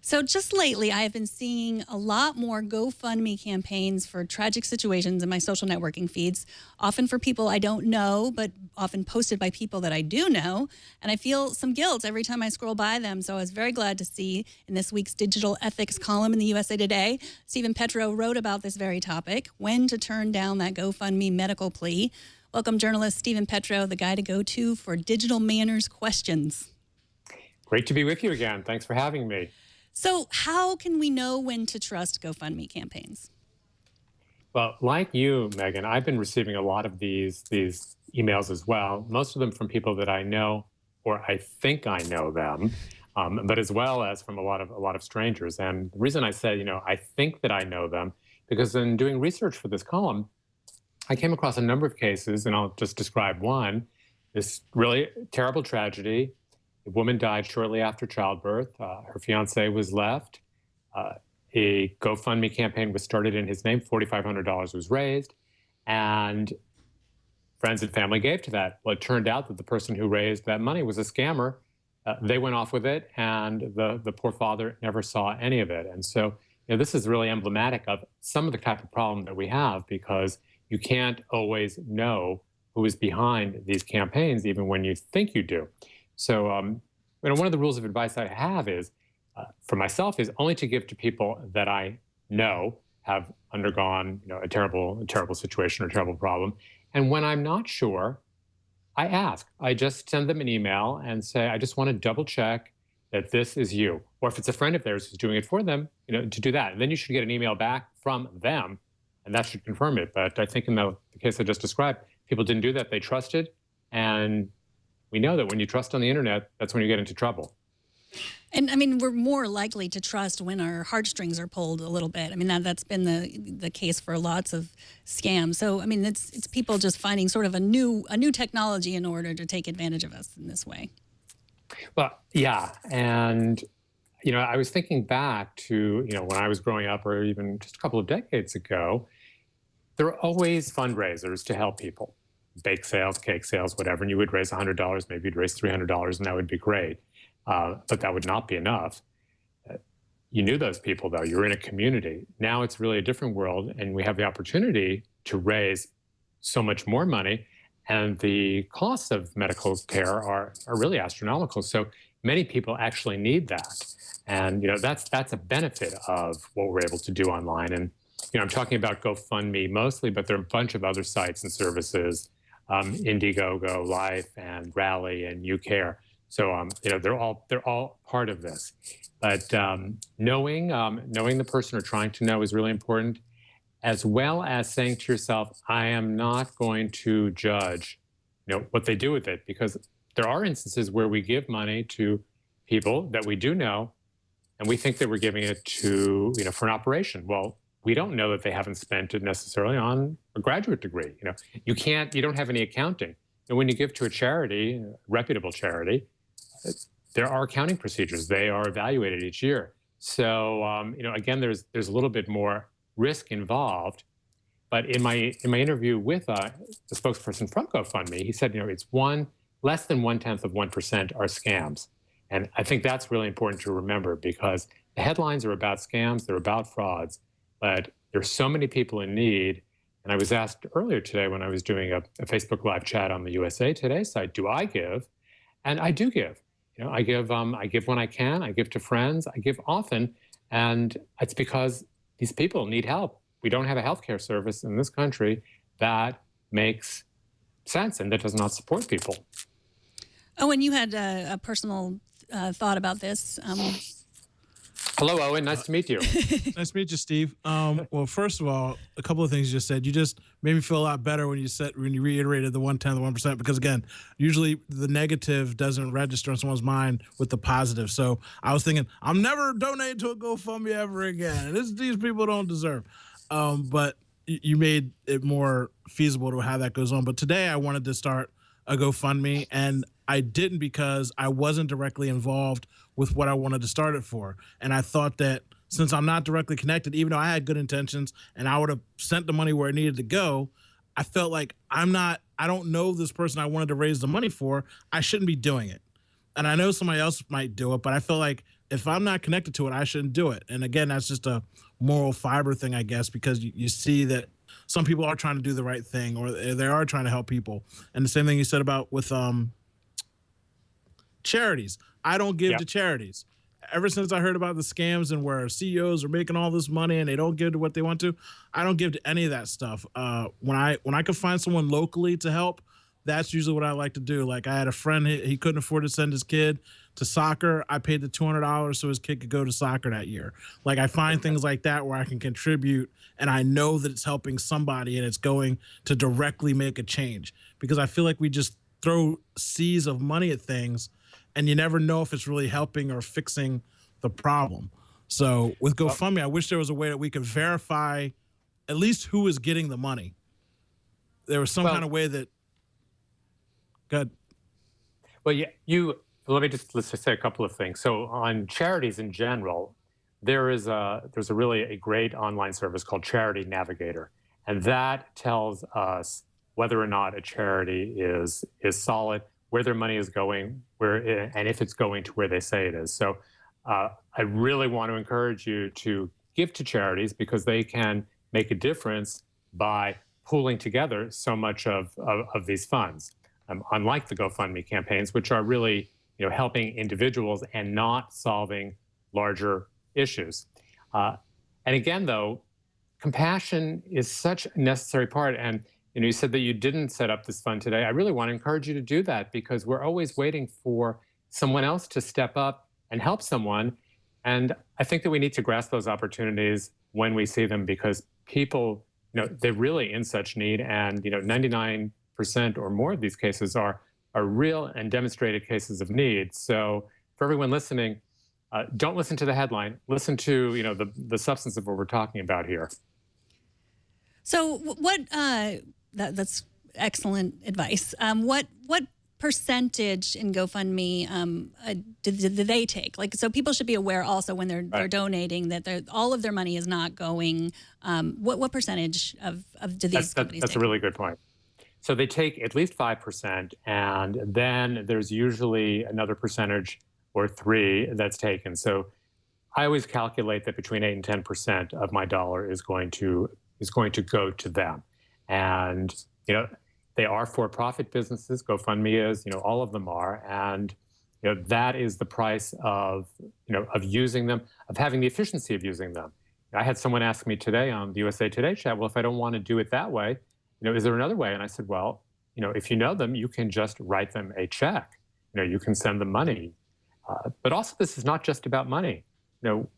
So just lately, I have been seeing a lot more GoFundMe campaigns for tragic situations in my social networking feeds, often for people I don't know, but often posted by people that I do know. And I feel some guilt every time I scroll by them. So I was very glad to see in this week's digital ethics column in the USA Today, Stephen Petro wrote about this very topic, when to turn down that GoFundMe medical plea. Welcome, journalist Stephen Petro, the guy to go to for digital manners questions. Great to be with you again. Thanks for having me. So how can we know when to trust GoFundMe campaigns? Well, like you, Megan, I've been receiving a lot of these emails as well, most of them from people that I know or I think I know them, but as well as from a lot of strangers. And the reason I say, I think that I know them, because in doing research for this column, I came across a number of cases, and I'll just describe one. This really terrible tragedy. A woman died shortly after childbirth. Her fiance was left. A GoFundMe campaign was started in his name. $4,500 was raised, and friends and family gave to that. Well, it turned out that the person who raised that money was a scammer. They went off with it, and the poor father never saw any of it. And so, this is really emblematic of some of the type of problem that we have, because you can't always know who is behind these campaigns, even when you think you do. So, one of the rules of advice I have is, for myself, is only to give to people that I know have undergone, a terrible situation or terrible problem. And when I'm not sure, I ask. I just send them an email and say, I just want to double check that this is you. Or if it's a friend of theirs who's doing it for them, to do that. And then you should get an email back from them, and that should confirm it. But I think in the case I just described, people didn't do that. They trusted, and we know that when you trust on the internet, that's when you get into trouble. And I mean, we're more likely to trust when our heartstrings are pulled a little bit. I mean, that's been the case for lots of scams. So I mean, it's people just finding sort of a new technology in order to take advantage of us in this way. Well, yeah, and I was thinking back to when I was growing up, or even just a couple of decades ago, there were always fundraisers to help people. Bake sales, cake sales, whatever, and you would raise $100, maybe you'd raise $300, and that would be great. But that would not be enough. You knew those people, though. You're in a community. Now it's really a different world, and we have the opportunity to raise so much more money, and the costs of medical care are really astronomical. So many people actually need that, and that's a benefit of what we're able to do online. And I'm talking about GoFundMe mostly, but there are a bunch of other sites and services. Indiegogo, Life, and Rally, and YouCare. So they're all part of this. But knowing the person or trying to know is really important, as well as saying to yourself, I am not going to judge what they do with it, because there are instances where we give money to people that we do know, and we think that we're giving it to for an operation. Well, we don't know that they haven't spent it necessarily on a graduate degree. You don't have any accounting. And when you give to a charity, a reputable charity, there are accounting procedures. They are evaluated each year. So, again, there's a little bit more risk involved. But in my interview with the spokesperson from GoFundMe, he said, it's less than 0.1% are scams. And I think that's really important to remember, because the headlines are about scams, they're about frauds. But there's so many people in need. And I was asked earlier today when I was doing a Facebook Live chat on the USA Today site, do I give? And I do give. I give when I can. I give to friends. I give often. And it's because these people need help. We don't have a healthcare service in this country that makes sense and that does not support people. Oh, and you had a personal thought about this. Hello, Owen. Nice to meet you. Nice to meet you, Steve. Well, first of all, a couple of things you just said. You just made me feel a lot better when you reiterated the 1/10 of 1%, because again, usually the negative doesn't register in someone's mind with the positive. So I was thinking, I'm never donating to a GoFundMe ever again. These people don't deserve. But you made it more feasible to how that goes on. But today I wanted to start a GoFundMe, and I didn't because I wasn't directly involved with what I wanted to start it for. And I thought that since I'm not directly connected, even though I had good intentions and I would have sent the money where it needed to go, I felt like I don't know this person I wanted to raise the money for. I shouldn't be doing it. and I know somebody else might do it, but I feel like if I'm not connected to it, I shouldn't do it. And again, that's just a moral fiber thing, I guess, because you see that some people are trying to do the right thing, or they are trying to help people. And the same thing you said about with charities. I don't give Yep. to charities. Ever since I heard about the scams and where CEOs are making all this money and they don't give to what they want to, I don't give to any of that stuff. When I could find someone locally to help, that's usually what I like to do. Like, I had a friend, he couldn't afford to send his kid to soccer. I paid the $200 so his kid could go to soccer that year. Like, I find things like that where I can contribute and I know that it's helping somebody and it's going to directly make a change, because I feel like we just throw seas of money at things and you never know if it's really helping or fixing the problem. So with GoFundMe, I wish there was a way that we could verify at least who is getting the money. There was some kind of way that. Good. Well, yeah, let's just say a couple of things. So on charities in general, there's a really a great online service called Charity Navigator, and that tells us whether or not a charity is solid, where their money is going, and if it's going to where they say it is. So I really want to encourage you to give to charities, because they can make a difference by pooling together so much of these funds. Unlike the GoFundMe campaigns, which are really helping individuals and not solving larger issues. And again, though, compassion is such a necessary part. And you said that you didn't set up this fund today. I really want to encourage you to do that, because we're always waiting for someone else to step up and help someone. And I think that we need to grasp those opportunities when we see them, because people, they're really in such need. And 99% or more of these cases are real and demonstrated cases of need. So for everyone listening, don't listen to the headline. Listen to the substance of what we're talking about here. So what? That's excellent advice. What percentage in GoFundMe did they take? Like, so people should be aware also when they're donating that all of their money is not going. What percentage of do these companies That's take? a really good point. So they take at least 5%, and then there's usually another percentage or 3% that's taken. So I always calculate that between 8 and 10% of my dollar is going to go to them. And they are for-profit businesses. GoFundMe is, all of them are, and that is the price of using them, of having the efficiency of using them. I had someone ask me today on the USA Today chat, well, if I don't want to do it that way, is there another way? And I said, well, if you know them, you can just write them a check. You can send them money. But also, this is not just about money.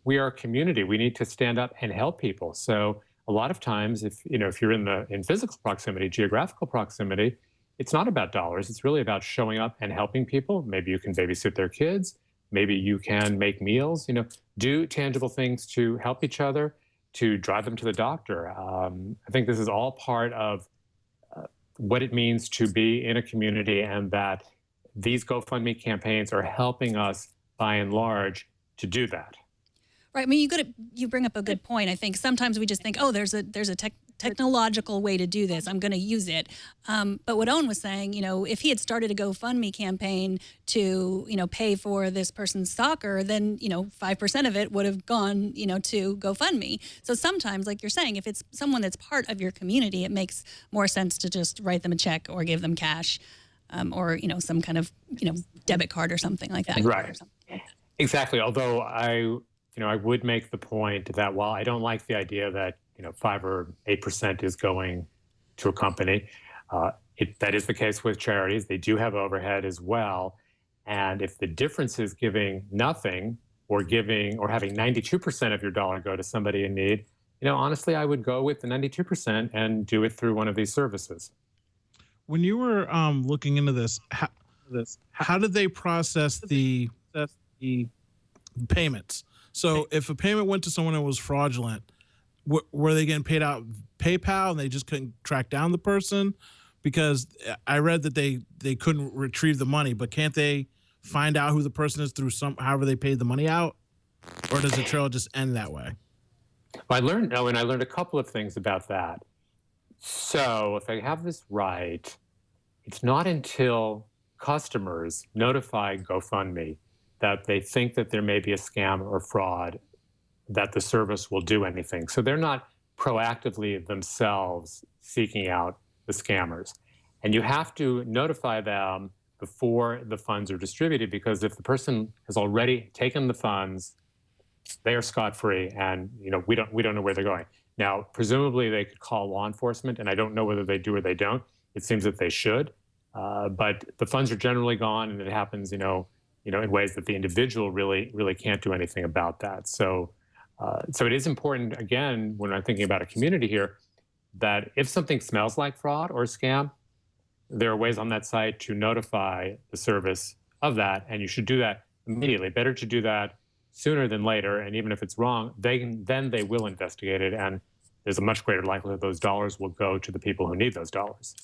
We are a community. We need to stand up and help people. So a lot of times, if you're in physical proximity, geographical proximity, it's not about dollars. It's really about showing up and helping people. Maybe you can babysit their kids. Maybe you can make meals. Do tangible things to help each other, to drive them to the doctor. I think this is all part of what it means to be in a community, and that these GoFundMe campaigns are helping us, by and large, to do that. Right. I mean, you bring up a good point. I think sometimes we just think, oh, there's a technological way to do this. I'm going to use it. But what Owen was saying, if he had started a GoFundMe campaign to, pay for this person's soccer, then, 5% of it would have gone, to GoFundMe. So sometimes, like you're saying, if it's someone that's part of your community, it makes more sense to just write them a check or give them cash, or, some kind of, debit card or something like that. Right. Exactly. Although I would make the point that while I don't like the idea that 5 or 8% is going to a company, that is the case with charities. They do have overhead as well, and if the difference is giving nothing or having 92% of your dollar go to somebody in need, honestly, I would go with the 92% and do it through one of these services. When you were looking into this, how did they process the payments? So if a payment went to someone that was fraudulent, were they getting paid out PayPal and they just couldn't track down the person? Because I read that they couldn't retrieve the money, but can't they find out who the person is through however they paid the money out? Or does the trail just end that way? Well, I learned a couple of things about that. So if I have this right, it's not until customers notify GoFundMe that they think that there may be a scam or fraud, that the service will do anything. So they're not proactively themselves seeking out the scammers. And you have to notify them before the funds are distributed, because if the person has already taken the funds, they are scot-free, and we don't know where they're going. Now, presumably they could call law enforcement, and I don't know whether they do or they don't. It seems that they should, but the funds are generally gone, and it happens, in ways that the individual really can't do anything about that. So it is important, again, when I'm thinking about a community here, that if something smells like fraud or scam, there are ways on that site to notify the service of that, and you should do that immediately. Better to do that sooner than later, and even if it's wrong, then they will investigate it, and there's a much greater likelihood those dollars will go to the people who need those dollars.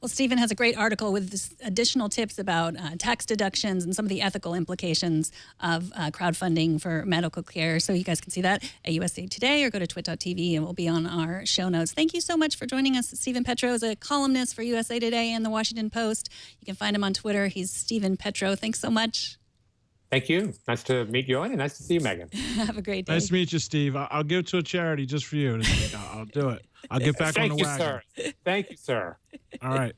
Well, Stephen has a great article with additional tips about tax deductions and some of the ethical implications of crowdfunding for medical care. So you guys can see that at USA Today or go to twit.tv, and we'll be on our show notes. Thank you so much for joining us. Stephen Petro is a columnist for USA Today and the Washington Post. You can find him on Twitter. He's Stephen Petro. Thanks so much. Thank you. Nice to meet you, and nice to see you, Megan. Have a great day. Nice to meet you, Steve. I'll give to a charity just for you. I'll do it. I'll get back on the wagon. Thank you, sir. Thank you, sir. All right.